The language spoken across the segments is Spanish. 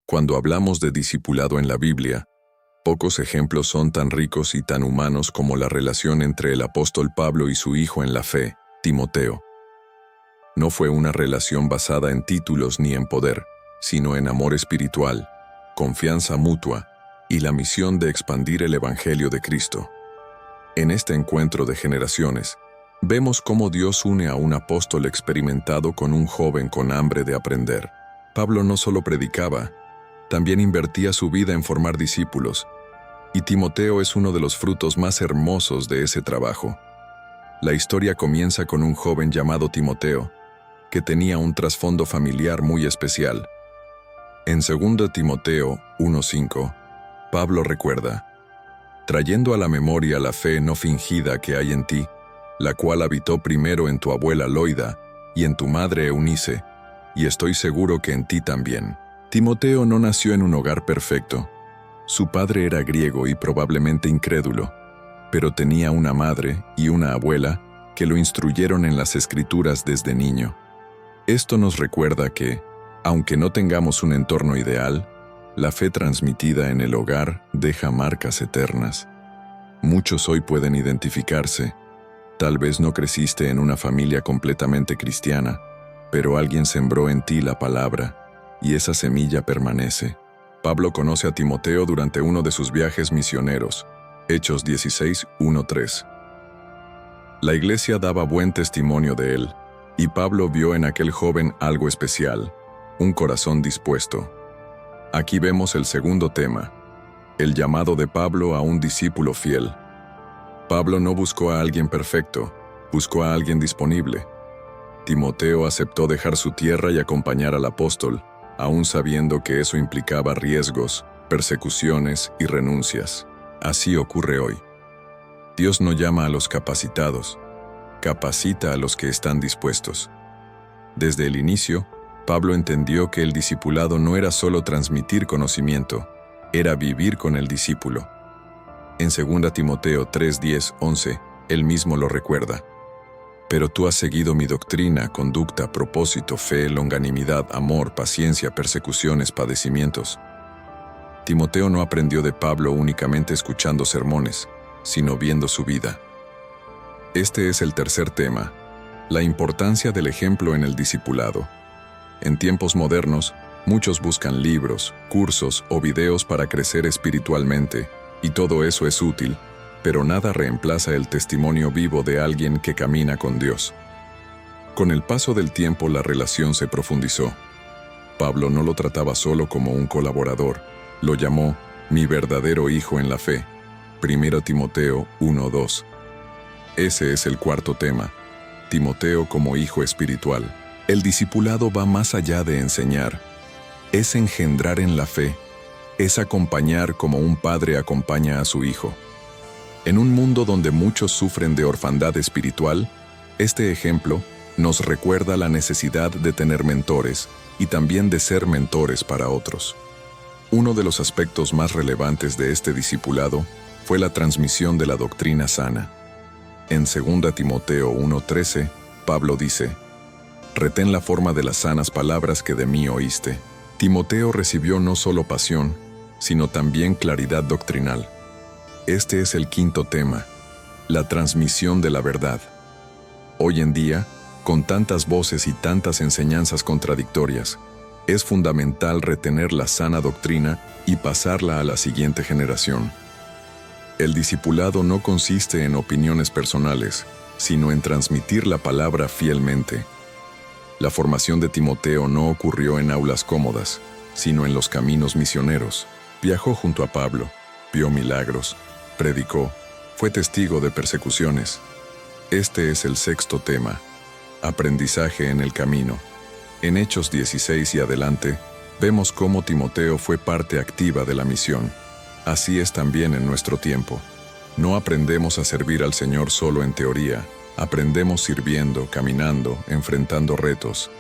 Cuando hablamos de discipulado en la Biblia, pocos ejemplos son tan ricos y tan humanos como la relación entre el apóstol Pablo y su hijo en la fe, Timoteo. No fue una relación basada en títulos ni en poder, sino en amor espiritual, confianza mutua y la misión de expandir el Evangelio de Cristo. En este encuentro de generaciones, vemos cómo Dios une a un apóstol experimentado con un joven con hambre de aprender. Pablo no solo predicaba, también invertía su vida en formar discípulos, y Timoteo es uno de los frutos más hermosos de ese trabajo. La historia comienza con un joven llamado Timoteo, que tenía un trasfondo familiar muy especial. En 2 Timoteo 1:5, Pablo recuerda: trayendo a la memoria la fe no fingida que hay en ti, la cual habitó primero en tu abuela Loida y en tu madre Eunice, y estoy seguro que en ti también. Timoteo no nació en un hogar perfecto. Su padre era griego y probablemente incrédulo, pero tenía una madre y una abuela que lo instruyeron en las Escrituras desde niño. Esto nos recuerda que, aunque no tengamos un entorno ideal, la fe transmitida en el hogar deja marcas eternas. Muchos hoy pueden identificarse. Tal vez no creciste en una familia completamente cristiana, pero alguien sembró en ti la palabra, y esa semilla permanece. Pablo conoce a Timoteo durante uno de sus viajes misioneros, Hechos 16:1-3. La iglesia daba buen testimonio de él, y Pablo vio en aquel joven algo especial, un corazón dispuesto. Aquí vemos el segundo tema, el llamado de Pablo a un discípulo fiel. Pablo no buscó a alguien perfecto, buscó a alguien disponible. Timoteo aceptó dejar su tierra y acompañar al apóstol, aún sabiendo que eso implicaba riesgos, persecuciones y renuncias. Así ocurre hoy. Dios no llama a los capacitados, capacita a los que están dispuestos. Desde el inicio, Pablo entendió que el discipulado no era solo transmitir conocimiento, era vivir con el discípulo. En 2 Timoteo 3:10-11, él mismo lo recuerda: pero tú has seguido mi doctrina, conducta, propósito, fe, longanimidad, amor, paciencia, persecuciones, padecimientos. Timoteo no aprendió de Pablo únicamente escuchando sermones, sino viendo su vida. Este es el tercer tema, la importancia del ejemplo en el discipulado. En tiempos modernos, muchos buscan libros, cursos o videos para crecer espiritualmente, y todo eso es útil, pero nada reemplaza el testimonio vivo de alguien que camina con Dios. Con el paso del tiempo la relación se profundizó. Pablo no lo trataba solo como un colaborador, lo llamó mi verdadero hijo en la fe. 1 Timoteo 1:2. Ese es el cuarto tema, Timoteo como hijo espiritual. El discipulado va más allá de enseñar, es engendrar en la fe, es acompañar como un padre acompaña a su hijo. En un mundo donde muchos sufren de orfandad espiritual, este ejemplo nos recuerda la necesidad de tener mentores y también de ser mentores para otros. Uno de los aspectos más relevantes de este discipulado fue la transmisión de la doctrina sana. En 2 Timoteo 1:13, Pablo dice: retén la forma de las sanas palabras que de mí oíste. Timoteo recibió no solo pasión, sino también claridad doctrinal. Este es el quinto tema, la transmisión de la verdad. Hoy en día, con tantas voces y tantas enseñanzas contradictorias, es fundamental retener la sana doctrina y pasarla a la siguiente generación. El discipulado no consiste en opiniones personales, sino en transmitir la palabra fielmente. La formación de Timoteo no ocurrió en aulas cómodas, sino en los caminos misioneros. Viajó junto a Pablo, vio milagros, predicó, fue testigo de persecuciones. Este es el sexto tema, aprendizaje en el camino. En Hechos 16 y adelante, vemos cómo Timoteo fue parte activa de la misión. Así es también en nuestro tiempo. No aprendemos a servir al Señor solo en teoría, aprendemos sirviendo, caminando, enfrentando retos.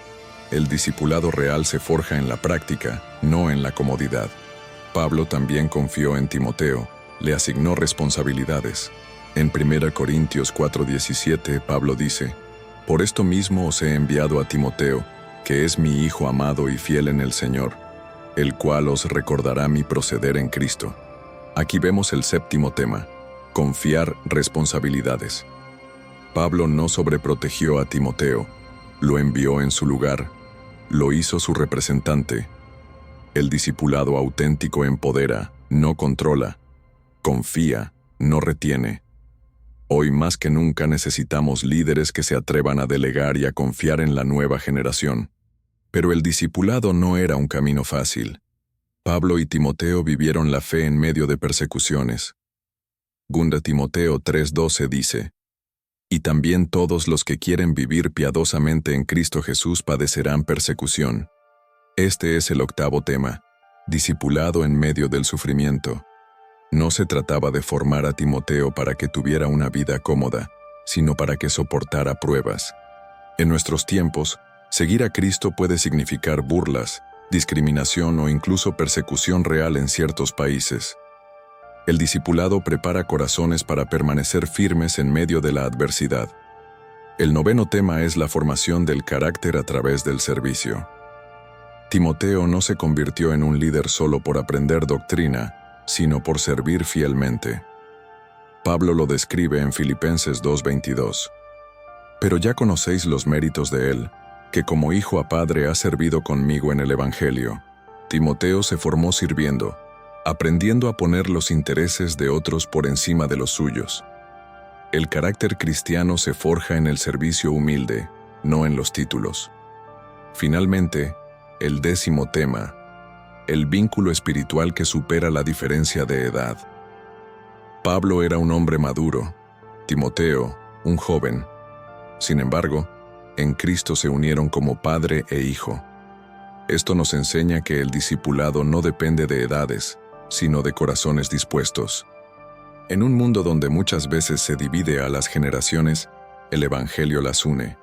El discipulado real se forja en la práctica, no en la comodidad. Pablo también confió en Timoteo, le asignó responsabilidades. En 1 Corintios 4:17, Pablo dice: por esto mismo os he enviado a Timoteo, que es mi hijo amado y fiel en el Señor. el cual os recordará mi proceder en Cristo. Aquí vemos el séptimo tema: confiar responsabilidades. Pablo no sobreprotegió a Timoteo, lo envió en su lugar, lo hizo su representante. El discipulado auténtico empodera, no controla, confía, no retiene. Hoy más que nunca necesitamos líderes que se atrevan a delegar y a confiar en la nueva generación. Pero el discipulado no era un camino fácil. Pablo y Timoteo vivieron la fe en medio de persecuciones. 2 Timoteo 3:12 dice: y también todos los que quieren vivir piadosamente en Cristo Jesús padecerán persecución. Este es el octavo tema: discipulado en medio del sufrimiento. No se trataba de formar a Timoteo para que tuviera una vida cómoda, sino para que soportara pruebas. En nuestros tiempos, seguir a Cristo puede significar burlas, discriminación o incluso persecución real en ciertos países. El discipulado prepara corazones para permanecer firmes en medio de la adversidad. El noveno tema es la formación del carácter a través del servicio. Timoteo no se convirtió en un líder solo por aprender doctrina, sino por servir fielmente. Pablo lo describe en Filipenses 2:22. Pero ya conocéis los méritos de él, que como hijo a padre ha servido conmigo en el Evangelio. Timoteo se formó sirviendo, aprendiendo a poner los intereses de otros por encima de los suyos. El carácter cristiano se forja en el servicio humilde, no en los títulos. Finalmente, el décimo tema: el vínculo espiritual que supera la diferencia de edad. Pablo era un hombre maduro, Timoteo, un joven. Sin embargo, en Cristo se unieron como padre e hijo. Esto nos enseña que el discipulado no depende de edades, sino de corazones dispuestos. En un mundo donde muchas veces se divide a las generaciones, el Evangelio las une.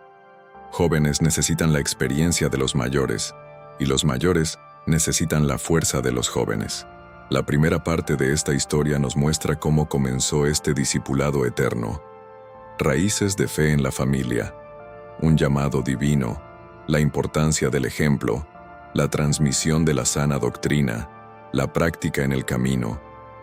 Jóvenes necesitan la experiencia de los mayores, y los mayores necesitan la fuerza de los jóvenes. La primera parte de esta historia nos muestra cómo comenzó este discipulado eterno. Raíces de fe en la familia, un llamado divino, la importancia del ejemplo, la transmisión de la sana doctrina, la práctica en el camino,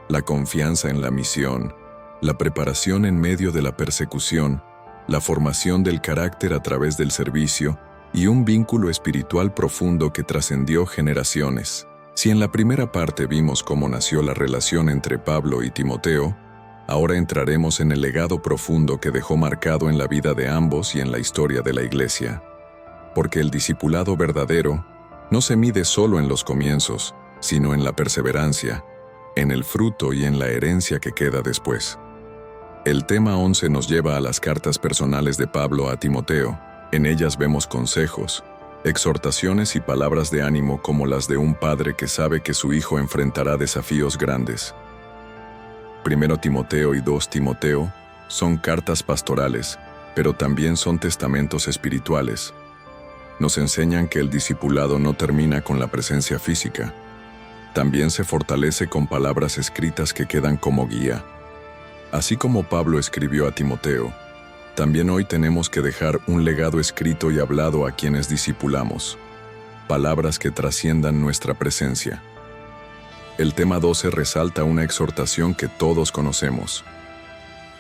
la confianza en la misión, la preparación en medio de la persecución, la formación del carácter a través del servicio y un vínculo espiritual profundo que trascendió generaciones. Si en la primera parte vimos cómo nació la relación entre Pablo y Timoteo, ahora entraremos en el legado profundo que dejó marcado en la vida de ambos y en la historia de la Iglesia. Porque el discipulado verdadero no se mide solo en los comienzos, sino en la perseverancia, en el fruto y en la herencia que queda después. El tema 11 nos lleva a las cartas personales de Pablo a Timoteo. En ellas vemos consejos, exhortaciones y palabras de ánimo como las de un padre que sabe que su hijo enfrentará desafíos grandes. 1 Timoteo y 2 Timoteo son cartas pastorales, pero también son testamentos espirituales. Nos enseñan que el discipulado no termina con la presencia física. También se fortalece con palabras escritas que quedan como guía. Así como Pablo escribió a Timoteo, también hoy tenemos que dejar un legado escrito y hablado a quienes discipulamos. Palabras que trasciendan nuestra presencia. El tema 12 resalta una exhortación que todos conocemos.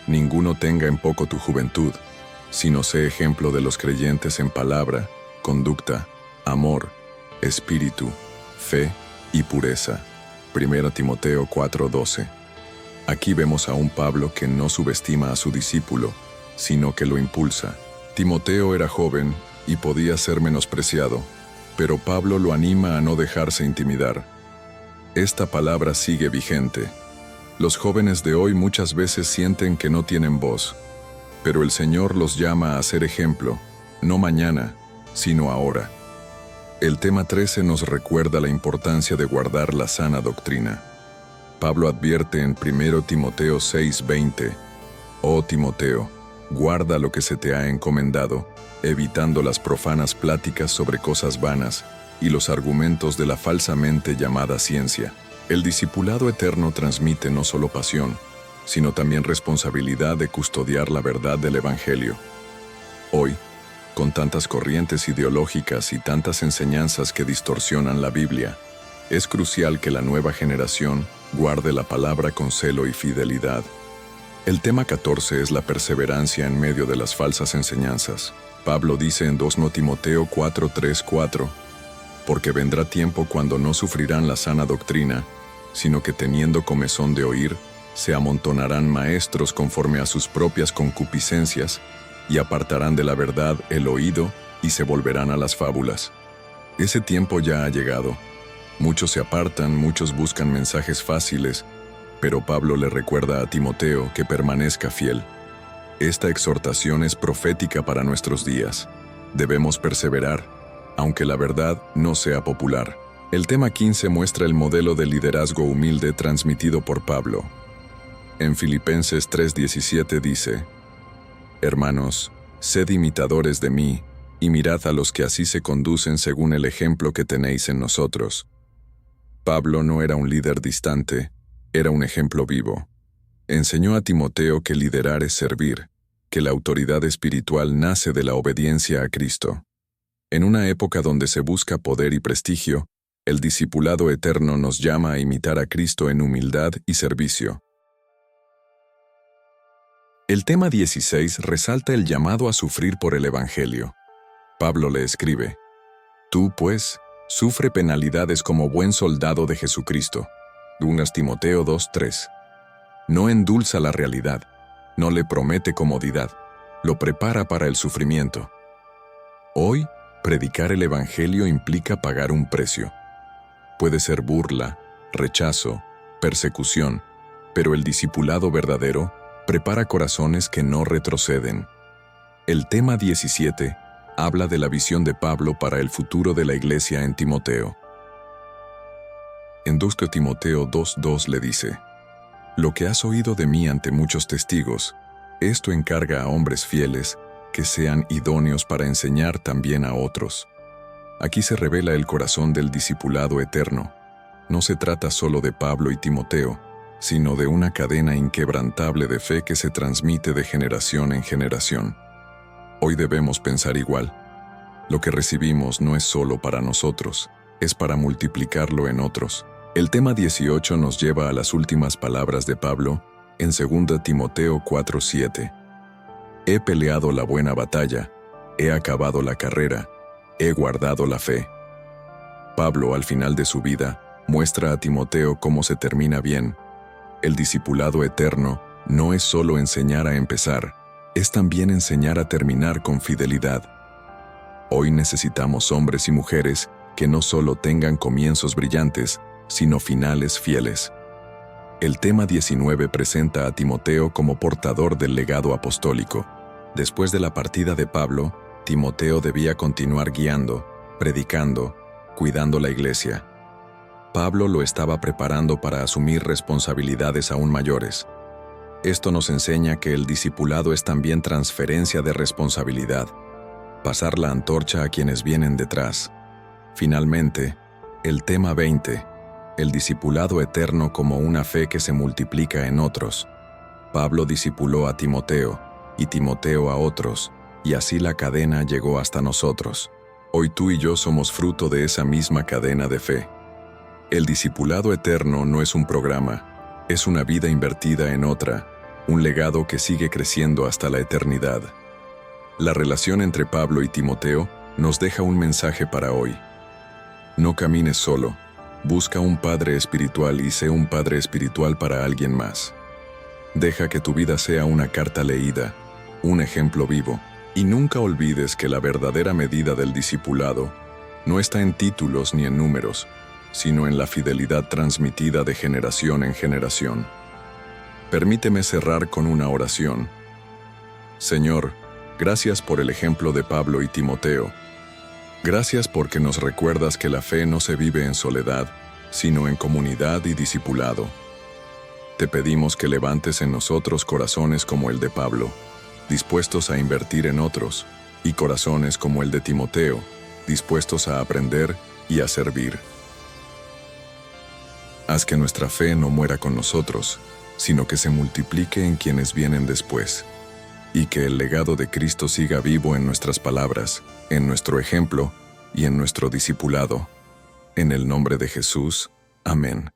Ninguno tenga en poco tu juventud, sino sé ejemplo de los creyentes en palabra, conducta, amor, espíritu, fe y pureza. 1 Timoteo 4:12. Aquí vemos a un Pablo que no subestima a su discípulo, sino que lo impulsa. Timoteo era joven y podía ser menospreciado, pero Pablo lo anima a no dejarse intimidar. Esta palabra sigue vigente. Los jóvenes de hoy muchas veces sienten que no tienen voz, pero el Señor los llama a ser ejemplo, no mañana, sino ahora. El tema 13 nos recuerda la importancia de guardar la sana doctrina. Pablo advierte en 1 Timoteo 6:20, «Oh Timoteo, guarda lo que se te ha encomendado, evitando las profanas pláticas sobre cosas vanas y los argumentos de la falsamente llamada ciencia». El discipulado eterno transmite no solo pasión, sino también responsabilidad de custodiar la verdad del Evangelio. Hoy, con tantas corrientes ideológicas y tantas enseñanzas que distorsionan la Biblia, Es crucial que la nueva generación guarde la palabra con celo y fidelidad. El tema 14 es la perseverancia en medio de las falsas enseñanzas. Pablo dice en 2 Timoteo 4:3-4, porque vendrá tiempo cuando no sufrirán la sana doctrina, sino que teniendo comezón de oír, se amontonarán maestros conforme a sus propias concupiscencias, y apartarán de la verdad el oído y se volverán a las fábulas. Ese tiempo ya ha llegado. Muchos se apartan, muchos buscan mensajes fáciles, pero Pablo le recuerda a Timoteo que permanezca fiel. Esta exhortación es profética para nuestros días. Debemos perseverar, aunque la verdad no sea popular. El tema 15 muestra el modelo de liderazgo humilde transmitido por Pablo. En Filipenses 3:17 dice: Hermanos, sed imitadores de mí, y mirad a los que así se conducen según el ejemplo que tenéis en nosotros. Pablo no era un líder distante, era un ejemplo vivo. Enseñó a Timoteo que liderar es servir, que la autoridad espiritual nace de la obediencia a Cristo. En una época donde se busca poder y prestigio, el discipulado eterno nos llama a imitar a Cristo en humildad y servicio. El tema 16 resalta el llamado a sufrir por el Evangelio. Pablo le escribe: Tú, pues, sufre penalidades como buen soldado de Jesucristo. 2 Timoteo 2:3. No endulza la realidad, no le promete comodidad, lo prepara para el sufrimiento. Hoy, predicar el Evangelio implica pagar un precio. Puede ser burla, rechazo, persecución, pero el discipulado verdadero prepara corazones que no retroceden. El tema 17 habla de la visión de Pablo para el futuro de la iglesia en Timoteo. En 2 Timoteo 2:2 le dice: Lo que has oído de mí ante muchos testigos, esto encarga a hombres fieles que sean idóneos para enseñar también a otros. Aquí se revela el corazón del discipulado eterno. No se trata solo de Pablo y Timoteo, sino de una cadena inquebrantable de fe que se transmite de generación en generación. Hoy debemos pensar igual. Lo que recibimos no es solo para nosotros, es para multiplicarlo en otros. El tema 18 nos lleva a las últimas palabras de Pablo en 2 Timoteo 4:7. He peleado la buena batalla, he acabado la carrera, he guardado la fe. Pablo, al final de su vida, muestra a Timoteo cómo se termina bien. El discipulado eterno no es solo enseñar a empezar, es también enseñar a terminar con fidelidad. Hoy necesitamos hombres y mujeres que no solo tengan comienzos brillantes, sino finales fieles. El tema 19 presenta a Timoteo como portador del legado apostólico. Después de la partida de Pablo, Timoteo debía continuar guiando, predicando, cuidando la iglesia. Pablo lo estaba preparando para asumir responsabilidades aún mayores. Esto nos enseña que el discipulado es también transferencia de responsabilidad, pasar la antorcha a quienes vienen detrás. Finalmente, el tema 20, el discipulado eterno como una fe que se multiplica en otros. Pablo discipuló a Timoteo, y Timoteo a otros, y así la cadena llegó hasta nosotros. Hoy tú y yo somos fruto de esa misma cadena de fe. El discipulado eterno no es un programa, es una vida invertida en otra, un legado que sigue creciendo hasta la eternidad. La relación entre Pablo y Timoteo nos deja un mensaje para hoy. No camines solo, busca un padre espiritual y sé un padre espiritual para alguien más. Deja que tu vida sea una carta leída, un ejemplo vivo, y nunca olvides que la verdadera medida del discipulado no está en títulos ni en números, sino en la fidelidad transmitida de generación en generación. Permíteme cerrar con una oración. Señor, gracias por el ejemplo de Pablo y Timoteo. Gracias porque nos recuerdas que la fe no se vive en soledad, sino en comunidad y discipulado. Te pedimos que levantes en nosotros corazones como el de Pablo, dispuestos a invertir en otros, y corazones como el de Timoteo, dispuestos a aprender y a servir. Haz que nuestra fe no muera con nosotros, sino que se multiplique en quienes vienen después, y que el legado de Cristo siga vivo en nuestras palabras, en nuestro ejemplo y en nuestro discipulado. En el nombre de Jesús. Amén.